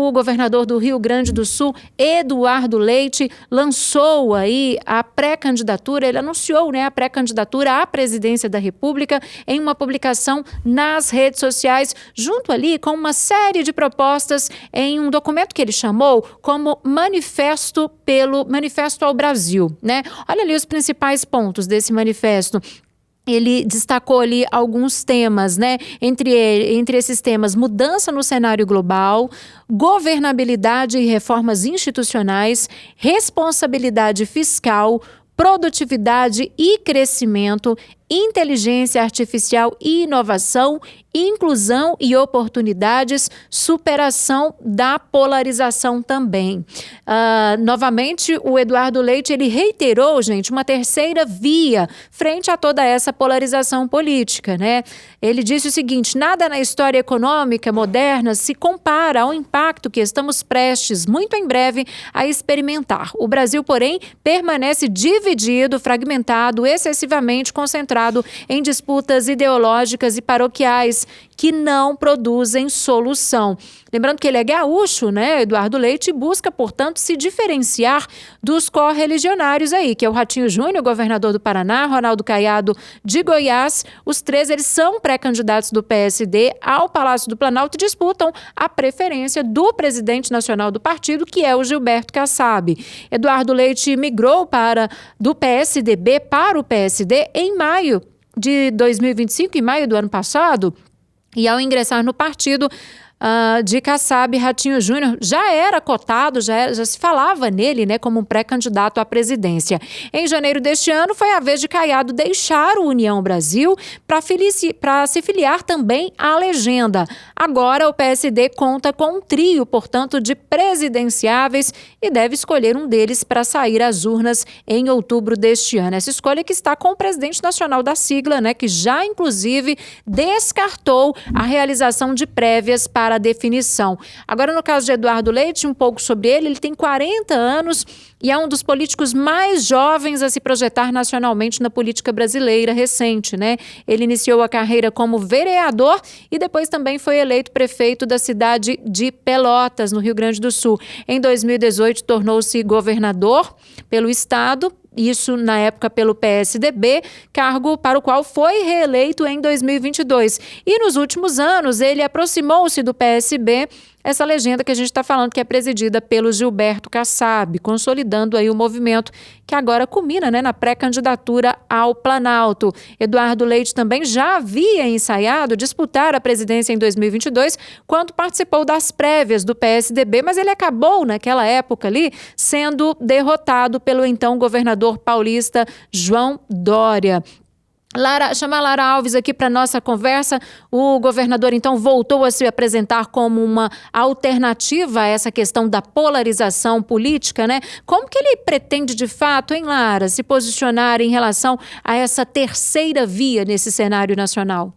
o governador do Rio Grande do Sul, Eduardo Leite, lançou aí a pré-candidatura, ele anunciou, né, a pré-candidatura à presidência da República em uma publicação nas redes sociais, junto ali com uma série de propostas em um documento que ele chamou como Manifesto ao Brasil, né? Olha ali os principais pontos desse manifesto. Ele destacou ali alguns temas, né? Entre esses temas, mudança no cenário global, governabilidade e reformas institucionais, responsabilidade fiscal, produtividade e crescimento, inteligência artificial e inovação, inclusão e oportunidades, superação da polarização também. Novamente, o Eduardo Leite, ele reiterou, gente, uma terceira via frente a toda essa polarização política, né? Ele disse o seguinte: nada na história econômica moderna se compara ao impacto que estamos prestes, muito em breve, a experimentar. O Brasil, porém, permanece dividido, fragmentado, excessivamente concentrado em disputas ideológicas e paroquiais que não produzem solução. Lembrando que ele é gaúcho, né? Eduardo Leite busca, portanto, se diferenciar dos correligionários aí, que é o Ratinho Júnior, governador do Paraná, Ronaldo Caiado de Goiás. Os três, eles são pré-candidatos do PSD ao Palácio do Planalto e disputam a preferência do presidente nacional do partido, que é o Gilberto Kassab. Eduardo Leite migrou do PSDB para o PSD em maio de 2025, em maio do ano passado, e ao ingressar no partido de Kassab, Ratinho Júnior já era cotado, já se falava nele, né, como um pré-candidato à presidência. Em janeiro deste ano, foi a vez de Caiado deixar o União Brasil para se filiar também à legenda. Agora, o PSD conta com um trio, portanto, de presidenciáveis e deve escolher um deles para sair às urnas em outubro deste ano. Essa escolha que está com o presidente nacional da sigla, né, que já, inclusive, descartou a realização de prévias para a definição. Agora, no caso de Eduardo Leite, um pouco sobre ele, ele tem 40 anos e é um dos políticos mais jovens a se projetar nacionalmente na política brasileira recente, né? Ele iniciou a carreira como vereador e depois também foi eleito prefeito da cidade de Pelotas, no Rio Grande do Sul. Em 2018, tornou-se governador pelo estado, isso na época pelo PSDB, cargo para o qual foi reeleito em 2022. E nos últimos anos ele aproximou-se do PSB, essa legenda que a gente está falando, que é presidida pelo Gilberto Kassab, consolidando aí o movimento que agora culmina, né, na pré-candidatura ao Planalto. Eduardo Leite também já havia ensaiado disputar a presidência em 2022, quando participou das prévias do PSDB, mas ele acabou, naquela época ali, sendo derrotado pelo então governador paulista João Dória. Chama a Lara Alves aqui para nossa conversa. O governador, então, voltou a se apresentar como uma alternativa a essa questão da polarização política, né? Como que ele pretende, de fato, hein, Lara, se posicionar em relação a essa terceira via nesse cenário nacional?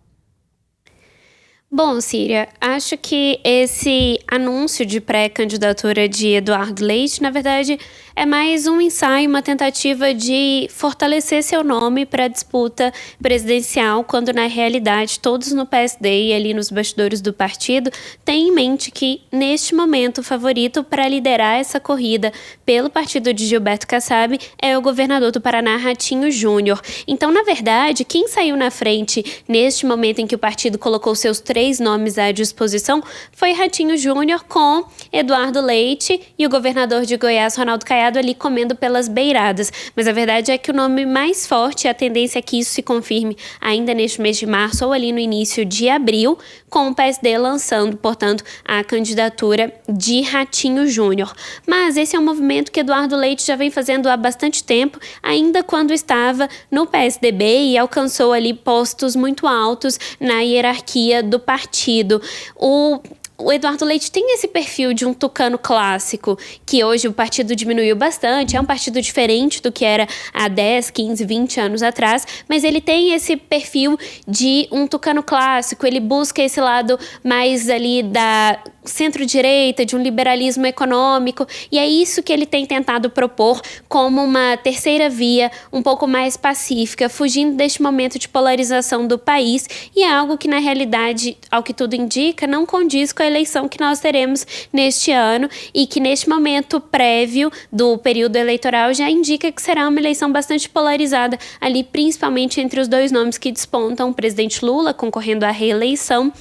Bom, Síria, acho que esse anúncio de pré-candidatura de Eduardo Leite, na verdade, é mais um ensaio, uma tentativa de fortalecer seu nome para a disputa presidencial, quando na realidade todos no PSD e ali nos bastidores do partido têm em mente que, neste momento, o favorito para liderar essa corrida pelo partido de Gilberto Kassab é o governador do Paraná, Ratinho Júnior. Então, na verdade, quem saiu na frente neste momento em que o partido colocou seus 3 nomes à disposição foi Ratinho Júnior, com Eduardo Leite e o governador de Goiás, Ronaldo Caiado, ali comendo pelas beiradas. Mas a verdade é que o nome mais forte, a tendência é que isso se confirme ainda neste mês de março ou ali no início de abril, com o PSD lançando, portanto, a candidatura de Ratinho Júnior. Mas esse é um movimento que Eduardo Leite já vem fazendo há bastante tempo, ainda quando estava no PSDB e alcançou ali postos muito altos na hierarquia do partido. O Eduardo Leite tem esse perfil de um tucano clássico, que hoje o partido diminuiu bastante, é um partido diferente do que era há 10, 15, 20 anos atrás, mas ele tem esse perfil de um tucano clássico, ele busca esse lado mais ali centro-direita, de um liberalismo econômico, e é isso que ele tem tentado propor como uma terceira via um pouco mais pacífica, fugindo deste momento de polarização do país, e é algo que, na realidade, ao que tudo indica, não condiz com a eleição que nós teremos neste ano, e que neste momento prévio do período eleitoral já indica que será uma eleição bastante polarizada, ali principalmente entre os dois nomes que despontam, o presidente Lula concorrendo à reeleição,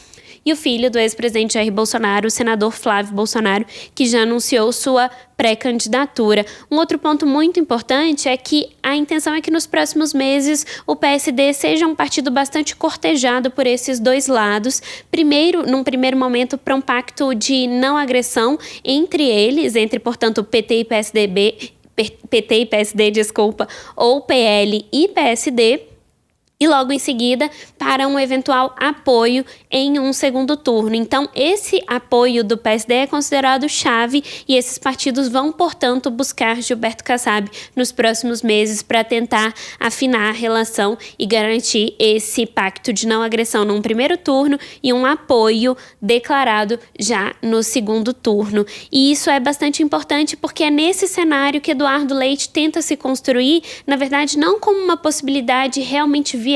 e o filho do ex-presidente Jair Bolsonaro, o senador Flávio Bolsonaro, que já anunciou sua pré-candidatura. Um outro ponto muito importante é que a intenção é que nos próximos meses o PSD seja um partido bastante cortejado por esses dois lados. Primeiro, num primeiro momento, para um pacto de não agressão entre eles, entre, portanto, PT e PSD, ou PL e PSD, e logo em seguida para um eventual apoio em um segundo turno. Então, esse apoio do PSD é considerado chave e esses partidos vão, portanto, buscar Gilberto Kassab nos próximos meses para tentar afinar a relação e garantir esse pacto de não agressão num primeiro turno e um apoio declarado já no segundo turno. E isso é bastante importante porque é nesse cenário que Eduardo Leite tenta se construir, na verdade, não como uma possibilidade realmente viável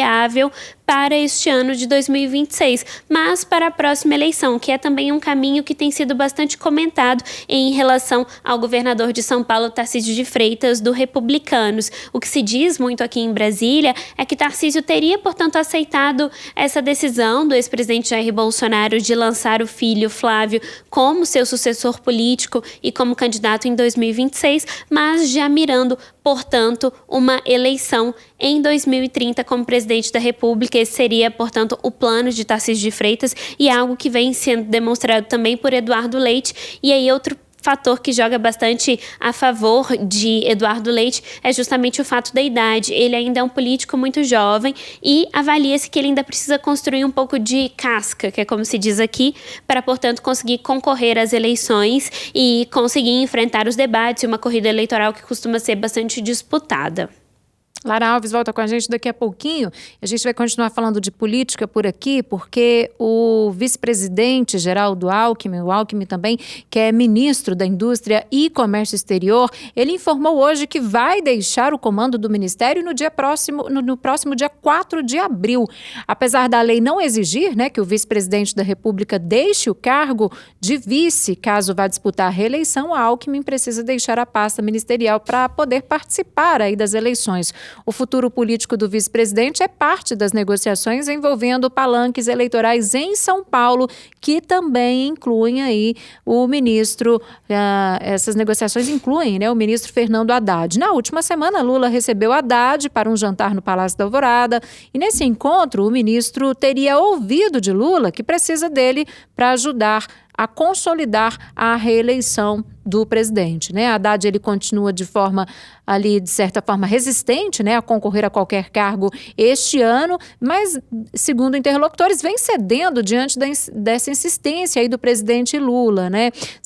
para este ano de 2026, mas para a próxima eleição, que é também um caminho que tem sido bastante comentado em relação ao governador de São Paulo, Tarcísio de Freitas, do Republicanos. O que se diz muito aqui em Brasília é que Tarcísio teria, portanto, aceitado essa decisão do ex-presidente Jair Bolsonaro de lançar o filho Flávio como seu sucessor político e como candidato em 2026, mas já mirando, portanto, uma eleição em 2030 como presidente da República. Esse seria, portanto, o plano de Tarcísio de Freitas e algo que vem sendo demonstrado também por Eduardo Leite. E aí outro fator que joga bastante a favor de Eduardo Leite é justamente o fato da idade. Ele ainda é um político muito jovem e avalia-se que ele ainda precisa construir um pouco de casca, que é como se diz aqui, para, portanto, conseguir concorrer às eleições e conseguir enfrentar os debates e uma corrida eleitoral que costuma ser bastante disputada. Lara Alves volta com a gente daqui a pouquinho. A gente vai continuar falando de política por aqui, porque o vice-presidente Geraldo Alckmin, o Alckmin também, que é ministro da Indústria e Comércio Exterior, ele informou hoje que vai deixar o comando do ministério no próximo dia 4 de abril. Apesar da lei não exigir, que o vice-presidente da República deixe o cargo de vice, caso vá disputar a reeleição, a Alckmin precisa deixar a pasta ministerial para poder participar aí das eleições. O futuro político do vice-presidente é parte das negociações envolvendo palanques eleitorais em São Paulo, que também incluem aí o ministro, essas negociações incluem, o ministro Fernando Haddad. Na última semana, Lula recebeu Haddad para um jantar no Palácio da Alvorada e nesse encontro o ministro teria ouvido de Lula que precisa dele para ajudar a consolidar a reeleição do presidente. Haddad, ele continua de forma ali, de certa forma, resistente, a concorrer a qualquer cargo este ano, mas, segundo interlocutores, vem cedendo diante dessa insistência aí do presidente Lula,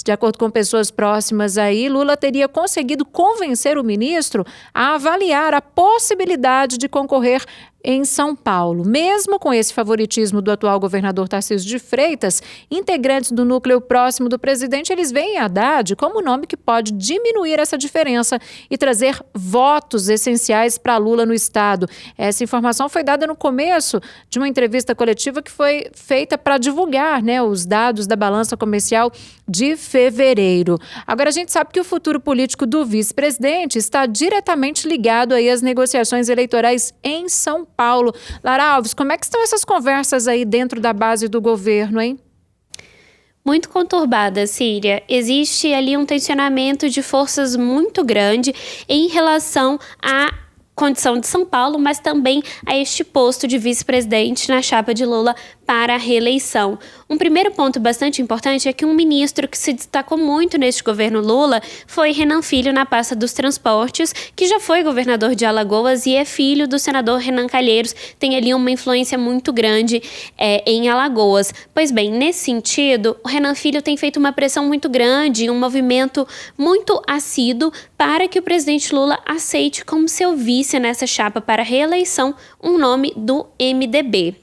De acordo com pessoas próximas aí, Lula teria conseguido convencer o ministro a avaliar a possibilidade de concorrer em São Paulo. Mesmo com esse favoritismo do atual governador Tarcísio de Freitas, integrantes do núcleo próximo do presidente, eles veem Haddad como um nome que pode diminuir essa diferença e trazer votos essenciais para Lula no estado. Essa informação foi dada no começo de uma entrevista coletiva que foi feita para divulgar, os dados da balança comercial de fevereiro. Agora, a gente sabe que o futuro político do vice-presidente está diretamente ligado aí às negociações eleitorais em São Paulo. Lara Alves, como é que estão essas conversas aí dentro da base do governo, hein? Muito conturbada, Síria. Existe ali um tensionamento de forças muito grande em relação à condição de São Paulo, mas também a este posto de vice-presidente na chapa de Lula para a reeleição. Um primeiro ponto bastante importante é que um ministro que se destacou muito neste governo Lula foi Renan Filho na pasta dos transportes, que já foi governador de Alagoas e é filho do senador Renan Calheiros, tem ali uma influência muito grande em Alagoas. Pois bem, nesse sentido, o Renan Filho tem feito uma pressão muito grande, um movimento muito assíduo para que o presidente Lula aceite como seu vice nessa chapa para a reeleição um nome do MDB.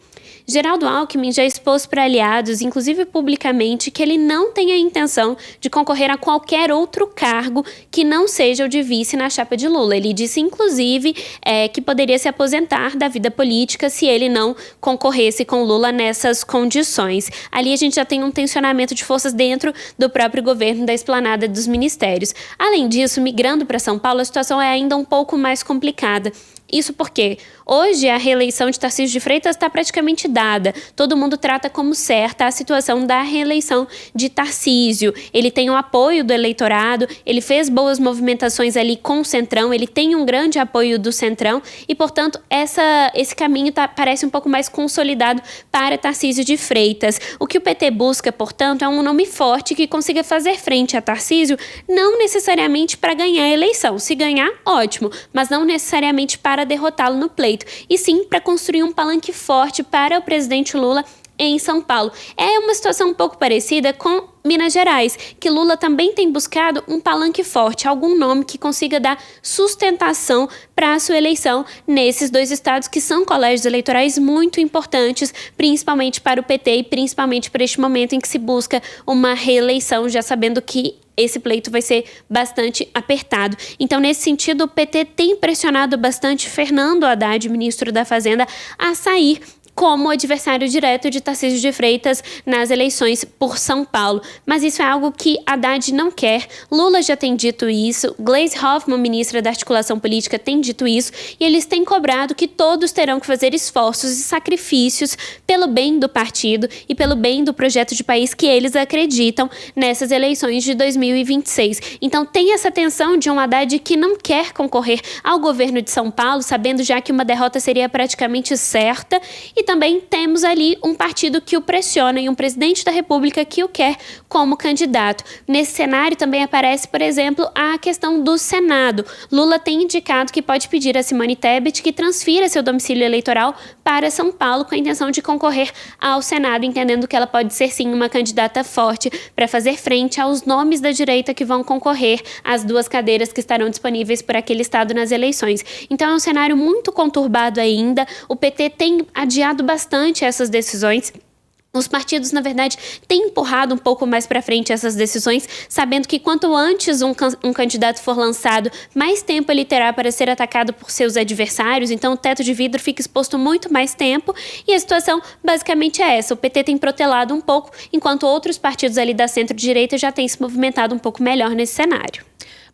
Geraldo Alckmin já expôs para aliados, inclusive publicamente, que ele não tem a intenção de concorrer a qualquer outro cargo que não seja o de vice na chapa de Lula. Ele disse, inclusive, que poderia se aposentar da vida política se ele não concorresse com Lula nessas condições. Ali a gente já tem um tensionamento de forças dentro do próprio governo, da esplanada dos ministérios. Além disso, migrando para São Paulo, a situação é ainda um pouco mais complicada. Isso porque hoje a reeleição de Tarcísio de Freitas está praticamente dada. Todo mundo trata como certa a situação da reeleição de Tarcísio. Ele tem o apoio do eleitorado, ele fez boas movimentações ali com o Centrão, ele tem um grande apoio do Centrão e, portanto, esse caminho parece um pouco mais consolidado para Tarcísio de Freitas. O que o PT busca, portanto, é um nome forte que consiga fazer frente a Tarcísio, não necessariamente para ganhar a eleição. Se ganhar, ótimo, mas não necessariamente para derrotá-lo no pleito, e sim para construir um palanque forte para o presidente Lula em São Paulo. É uma situação um pouco parecida com Minas Gerais, que Lula também tem buscado um palanque forte, algum nome que consiga dar sustentação para a sua eleição nesses dois estados que são colégios eleitorais muito importantes, principalmente para o PT e principalmente para este momento em que se busca uma reeleição, já sabendo que esse pleito vai ser bastante apertado. Então, nesse sentido, o PT tem pressionado bastante Fernando Haddad, ministro da Fazenda, a sair como adversário direto de Tarcísio de Freitas nas eleições por São Paulo. Mas isso é algo que Haddad não quer. Lula já tem dito isso, Gleisi Hoffmann, ministra da Articulação Política, tem dito isso, e eles têm cobrado que todos terão que fazer esforços e sacrifícios pelo bem do partido e pelo bem do projeto de país que eles acreditam nessas eleições de 2026. Então tem essa tensão de um Haddad que não quer concorrer ao governo de São Paulo, sabendo já que uma derrota seria praticamente certa, e também temos ali um partido que o pressiona e um presidente da República que o quer como candidato. Nesse cenário também aparece, por exemplo, a questão do Senado. Lula tem indicado que pode pedir a Simone Tebet que transfira seu domicílio eleitoral para São Paulo com a intenção de concorrer ao Senado, entendendo que ela pode ser sim uma candidata forte para fazer frente aos nomes da direita que vão concorrer às duas cadeiras que estarão disponíveis por aquele estado nas eleições. Então é um cenário muito conturbado ainda. O PT tem adiado bastante essas decisões. Os partidos, na verdade, têm empurrado um pouco mais para frente essas decisões, sabendo que quanto antes um candidato for lançado, mais tempo ele terá para ser atacado por seus adversários, então o teto de vidro fica exposto muito mais tempo, e a situação basicamente é essa. O PT tem protelado um pouco, enquanto outros partidos ali da centro-direita já têm se movimentado um pouco melhor nesse cenário.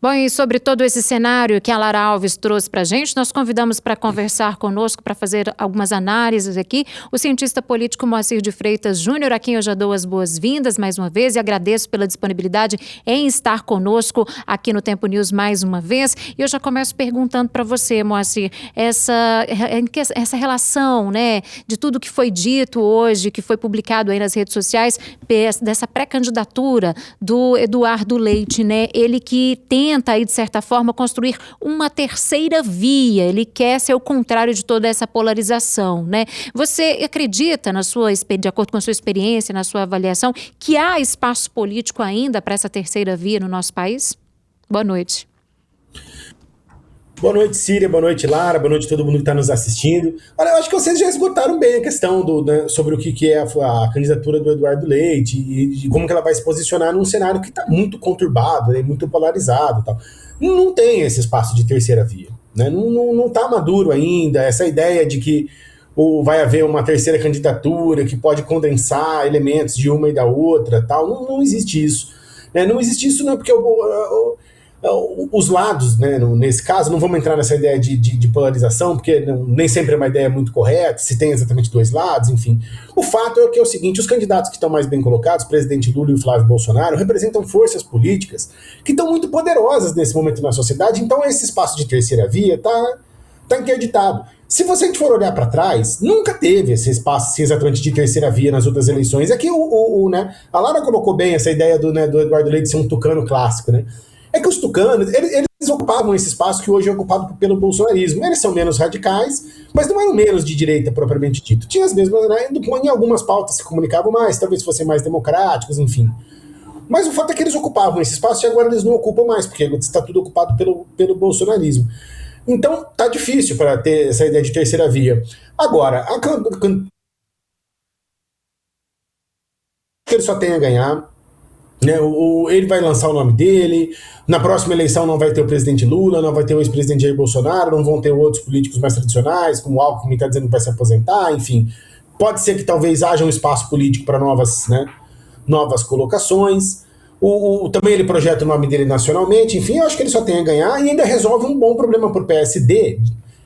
Bom, e sobre todo esse cenário que a Lara Alves trouxe para a gente, nós convidamos para conversar conosco, para fazer algumas análises aqui, o cientista político Moacir de Freitas Júnior, a quem eu já dou as boas-vindas mais uma vez e agradeço pela disponibilidade em estar conosco aqui no Tempo News mais uma vez. E eu já começo perguntando para você, Moacir, essa relação, né, de tudo que foi dito hoje, que foi publicado aí nas redes sociais, dessa pré-candidatura do Eduardo Leite, né, ele que tenta aí, de certa forma, construir uma terceira via. Ele quer ser o contrário de toda essa polarização, né? Você acredita, de acordo com a sua experiência, na sua avaliação, que há espaço político ainda para essa terceira via no nosso país? Boa noite. Boa noite, Síria, boa noite, Lara, boa noite a todo mundo que está nos assistindo. Olha, eu acho que vocês já esgotaram bem a questão sobre o que é a candidatura do Eduardo Leite e de como que ela vai se posicionar num cenário que está muito conturbado, né, muito polarizado e tal. Não tem esse espaço de terceira via, né? Não está maduro ainda essa ideia de que vai haver uma terceira candidatura que pode condensar elementos de uma e da outra, tal. Não existe isso, né? Não existe isso não, porque os lados, né, nesse caso, não vamos entrar nessa ideia de polarização, porque nem sempre é uma ideia muito correta, se tem exatamente dois lados, enfim. O fato é que é o seguinte, os candidatos que estão mais bem colocados, o presidente Lula e o Flávio Bolsonaro, representam forças políticas que estão muito poderosas nesse momento na sociedade, então esse espaço de terceira via está interditado. Se a gente for olhar para trás, nunca teve esse espaço exatamente de terceira via nas outras eleições. Aqui né, a Lara colocou bem essa ideia do Eduardo Leite ser um tucano clássico, né? É que os tucanos, eles ocupavam esse espaço que hoje é ocupado pelo bolsonarismo. Eles são menos radicais, mas não eram menos de direita propriamente dito. Tinha as mesmas, né, em algumas pautas se comunicavam mais, talvez fossem mais democráticos, enfim. Mas o fato é que eles ocupavam esse espaço e agora eles não ocupam mais, porque está tudo ocupado pelo bolsonarismo. Então tá difícil para ter essa ideia de terceira via. Agora, que ele só tem a ganhar. Né? Ele vai lançar o nome dele, na próxima eleição não vai ter o presidente Lula, não vai ter o ex-presidente Jair Bolsonaro, não vão ter outros políticos mais tradicionais, como o Alckmin está dizendo que vai se aposentar, enfim. Pode ser que talvez haja um espaço político para novas colocações. Também ele projeta o nome dele nacionalmente, enfim, eu acho que ele só tem a ganhar e ainda resolve um bom problema para o PSD,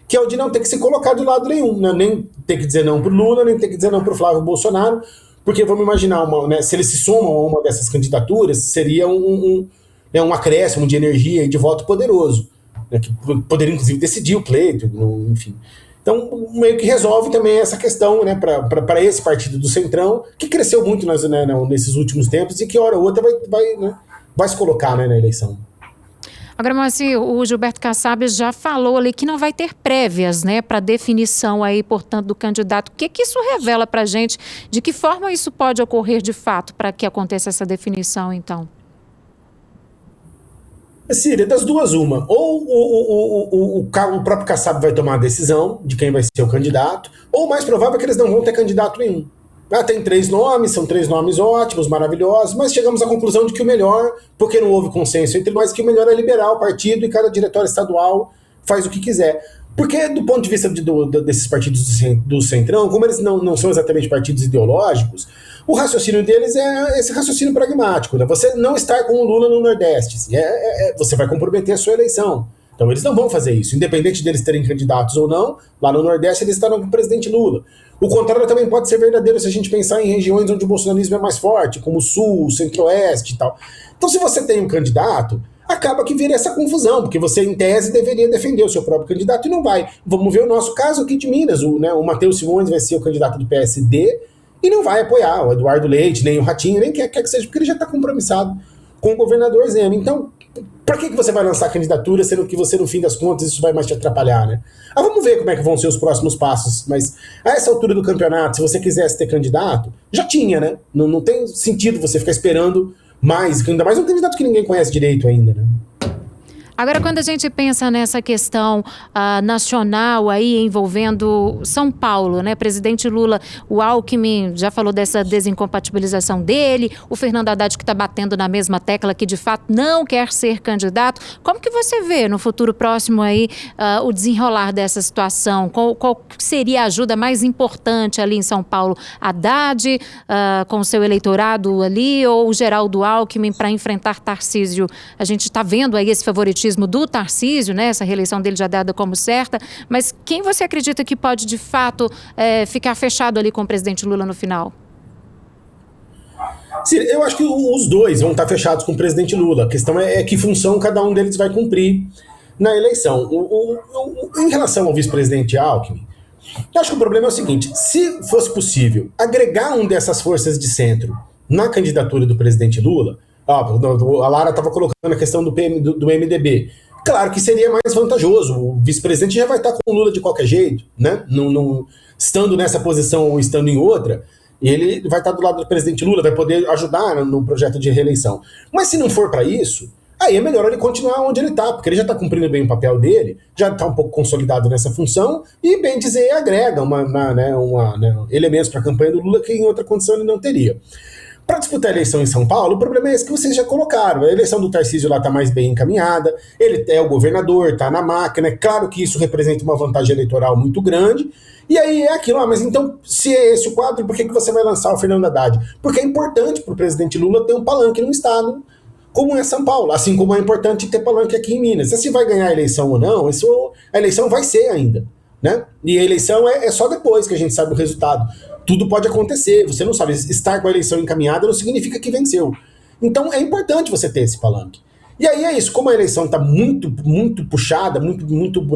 que é o de não ter que se colocar do lado nenhum, né? Nem ter que dizer não para o Lula, nem ter que dizer não para o Flávio Bolsonaro, porque vamos imaginar, se eles se somam a uma dessas candidaturas, seria um acréscimo de energia e de voto poderoso, né, que poderia inclusive decidir o pleito, enfim. Então, meio que resolve também essa questão, né, para esse partido do Centrão, que cresceu muito nesses últimos tempos e que hora ou outra vai se colocar, né, na eleição. Agora, Moacir, o Gilberto Kassab já falou ali que não vai ter prévias, né, para definição aí, portanto, do candidato. O que isso revela para a gente? De que forma isso pode ocorrer de fato para que aconteça essa definição, então? Síria, das duas, uma. Ou o próprio Kassab vai tomar a decisão de quem vai ser o candidato, ou o mais provável é que eles não vão ter candidato nenhum. Tem 3 nomes, são 3 nomes ótimos, maravilhosos, mas chegamos à conclusão de que o melhor, porque não houve consenso entre nós, que o melhor é liberar o partido e cada diretório estadual faz o que quiser. Porque, do ponto de vista desses partidos do Centrão, como eles não são exatamente partidos ideológicos, o raciocínio deles é esse raciocínio pragmático, né? Você não estar com o Lula no Nordeste, você vai comprometer a sua eleição. Então eles não vão fazer isso, independente deles terem candidatos ou não, lá no Nordeste eles estarão com o presidente Lula. O contrário também pode ser verdadeiro se a gente pensar em regiões onde o bolsonarismo é mais forte, como o Sul, o Centro-Oeste e tal. Então se você tem um candidato, acaba que vira essa confusão, porque você em tese deveria defender o seu próprio candidato e não vai. Vamos ver o nosso caso aqui de Minas, o Matheus Simões vai ser o candidato do PSD e não vai apoiar o Eduardo Leite, nem o Ratinho, nem quer que seja, porque ele já está compromissado com o governador Zema. Então, para que você vai lançar candidatura, sendo que você, no fim das contas, isso vai mais te atrapalhar, né? Vamos ver como é que vão ser os próximos passos, mas a essa altura do campeonato, se você quisesse ter candidato, já tinha, né? Não tem sentido você ficar esperando mais, ainda mais um candidato que ninguém conhece direito ainda, né? Agora, quando a gente pensa nessa questão nacional aí envolvendo São Paulo, né? Presidente Lula, o Alckmin já falou dessa desincompatibilização dele, o Fernando Haddad que está batendo na mesma tecla que de fato não quer ser candidato. Como que você vê no futuro próximo aí o desenrolar dessa situação? Qual seria a ajuda mais importante ali em São Paulo? Haddad com o seu eleitorado ali ou o Geraldo Alckmin para enfrentar Tarcísio? A gente está vendo aí esse favoritismo do Tarcísio, né? Essa reeleição dele já dada como certa, mas quem você acredita que pode, de fato, ficar fechado ali com o presidente Lula no final? Sim, eu acho que os dois vão estar fechados com o presidente Lula. A questão é que função cada um deles vai cumprir na eleição. Em relação ao vice-presidente Alckmin, eu acho que o problema é o seguinte: se fosse possível agregar um dessas forças de centro na candidatura do presidente Lula, a Lara estava colocando a questão do MDB. Claro que seria mais vantajoso. O vice-presidente já vai estar com o Lula de qualquer jeito, né? Estando nessa posição ou estando em outra, ele vai estar do lado do presidente Lula, vai poder ajudar no projeto de reeleição. Mas se não for para isso, aí é melhor ele continuar onde ele está, porque ele já está cumprindo bem o papel dele, já está um pouco consolidado nessa função e, bem dizer, agrega elementos para a campanha do Lula que em outra condição ele não teria. Para disputar a eleição em São Paulo, o problema é esse que vocês já colocaram. A eleição do Tarcísio lá está mais bem encaminhada, ele é o governador, está na máquina, é claro que isso representa uma vantagem eleitoral muito grande, e aí é aquilo, mas então, se é esse o quadro, por que você vai lançar o Fernando Haddad? Porque é importante para o presidente Lula ter um palanque num estado como é São Paulo, assim como é importante ter palanque aqui em Minas. Se vai ganhar a eleição ou não, a eleição vai ser ainda, né? E a eleição é só depois que a gente sabe o resultado. Tudo pode acontecer, você não sabe, estar com a eleição encaminhada não significa que venceu. Então é importante você ter esse palanque. E aí é isso, como a eleição está muito, muito puxada, muito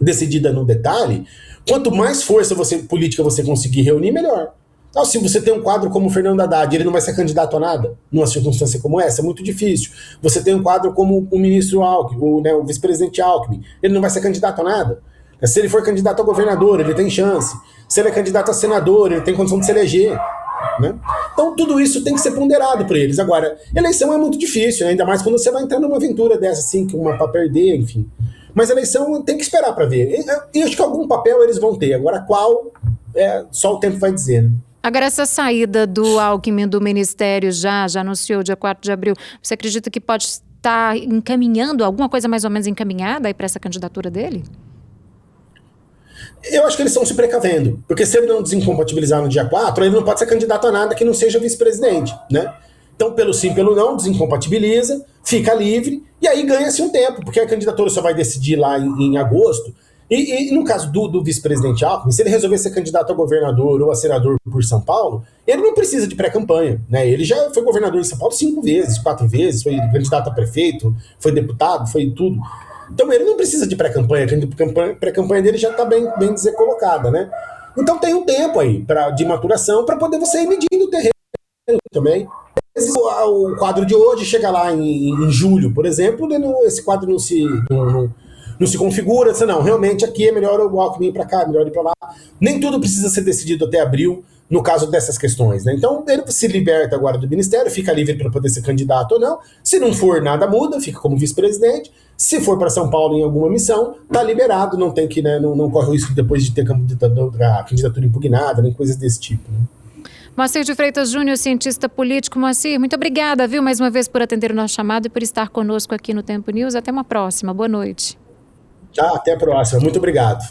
decidida no detalhe, quanto mais força política você conseguir reunir, melhor. Então, se você tem um quadro como o Fernando Haddad, ele não vai ser candidato a nada, numa circunstância como essa, é muito difícil. Você tem um quadro como o ministro Alckmin, o vice-presidente Alckmin, ele não vai ser candidato a nada. Se ele for candidato a governador, ele tem chance. Se ele é candidato a senador, ele tem condição de se eleger, né? Então tudo isso tem que ser ponderado para eles. Agora, eleição é muito difícil, né? Ainda mais quando você vai entrar numa aventura dessa, assim, para perder, enfim. Mas eleição tem que esperar para ver. E acho que algum papel eles vão ter. Agora qual, só o tempo vai dizer, né? Agora, essa saída do Alckmin do Ministério já anunciou dia 4 de abril, você acredita que pode estar encaminhando, alguma coisa mais ou menos encaminhada aí para essa candidatura dele? Eu acho que eles estão se precavendo, porque se ele não desincompatibilizar no dia 4, ele não pode ser candidato a nada que não seja vice-presidente, né? Então, pelo sim, pelo não, desincompatibiliza, fica livre, e aí ganha-se um tempo, porque a candidatura só vai decidir lá em agosto. E no caso do vice-presidente Alckmin, se ele resolver ser candidato a governador ou a senador por São Paulo, ele não precisa de pré-campanha, né? Ele já foi governador de São Paulo 5 vezes, 4 vezes, foi candidato a prefeito, foi deputado, foi tudo. Então ele não precisa de pré-campanha, a pré-campanha dele já está bem dizer colocada, né? Então tem um tempo aí de maturação para poder você ir medindo o terreno também. O quadro de hoje chega lá em julho, por exemplo, esse quadro não se configura, você não, realmente aqui é melhor o Alckmin ir para cá, é melhor ir para lá. Nem tudo precisa ser decidido até abril, no caso dessas questões, né? Então ele se liberta agora do ministério, fica livre para poder ser candidato ou não. Se não for, nada muda, fica como vice-presidente. Se for para São Paulo em alguma missão, tá liberado, não tem que, né, não corre o risco depois de ter a candidatura impugnada, nem coisas desse tipo, né? Moacir de Freitas Júnior, cientista político. Moacir, muito obrigada, viu, mais uma vez por atender o nosso chamado e por estar conosco aqui no Tempo News. Até uma próxima. Boa noite. Até a próxima. Muito obrigado.